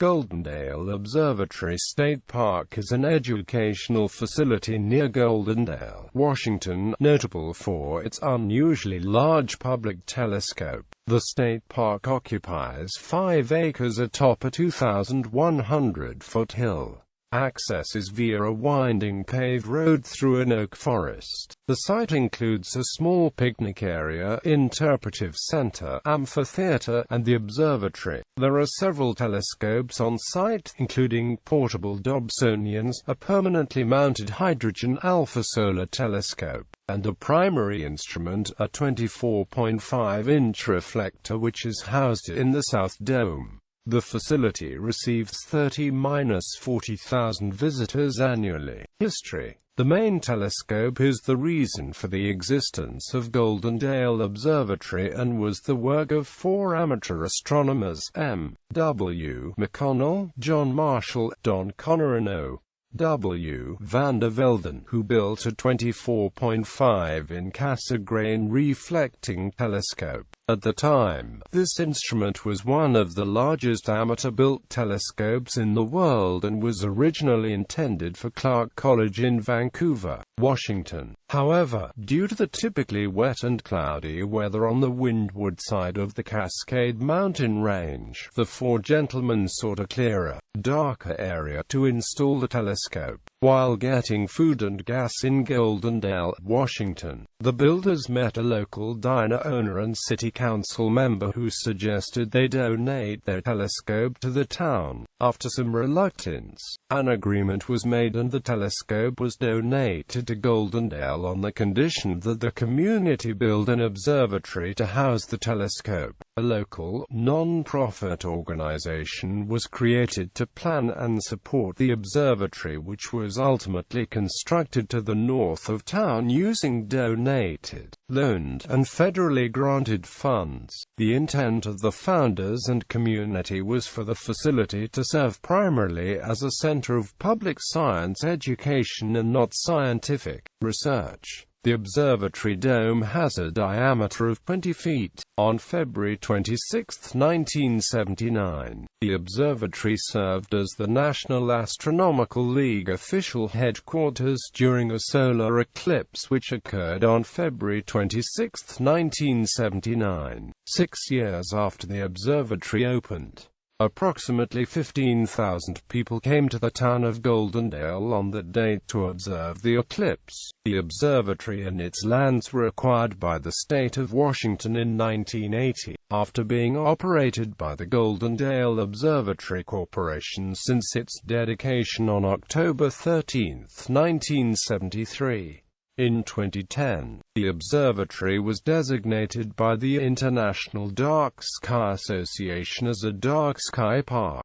Goldendale Observatory State Park is an educational facility near Goldendale, Washington, notable for its unusually large public telescope. The state park occupies 5 acres atop a 2,100-foot hill. Access is via a winding paved road through an oak forest. The site includes a small picnic area, interpretive center, amphitheater, and the observatory. There are several telescopes on site, including portable Dobsonians, a permanently mounted hydrogen alpha solar telescope, and a primary instrument, a 24.5-inch reflector which is housed in the South Dome. The facility receives 30–40,000 visitors annually. History. The main telescope is the reason for the existence of Goldendale Observatory and was the work of 4 amateur astronomers, M. W. McConnell, John Marshall, Don Connor and O. W. van der Velden, who built a 24.5-inch Cassegrain reflecting telescope. At the time, this instrument was one of the largest amateur-built telescopes in the world and was originally intended for Clark College in Vancouver, Washington. However, due to the typically wet and cloudy weather on the windward side of the Cascade Mountain Range, the 4 gentlemen sought a clearer, darker area to install the telescope. While getting food and gas in Goldendale, Washington, the builders met a local diner owner and city council member who suggested they donate their telescope to the town. After some reluctance, an agreement was made and the telescope was donated to Goldendale on the condition that the community build an observatory to house the telescope. A local, non-profit organization was created to plan and support the observatory, which was ultimately constructed to the north of town using donated, loaned, and federally granted funds. The intent of the founders and community was for the facility to serve primarily as a center of public science education and not scientific research. The observatory dome has a diameter of 20 feet. On February 26, 1979, the observatory served as the National Astronomical League official headquarters during a solar eclipse which occurred on February 26, 1979, 6 years after the observatory opened. Approximately 15,000 people came to the town of Goldendale on that date to observe the eclipse. The observatory and its lands were acquired by the state of Washington in 1980, after being operated by the Goldendale Observatory Corporation since its dedication on October 13, 1973. In 2010, the observatory was designated by the International Dark Sky Association as a dark sky park.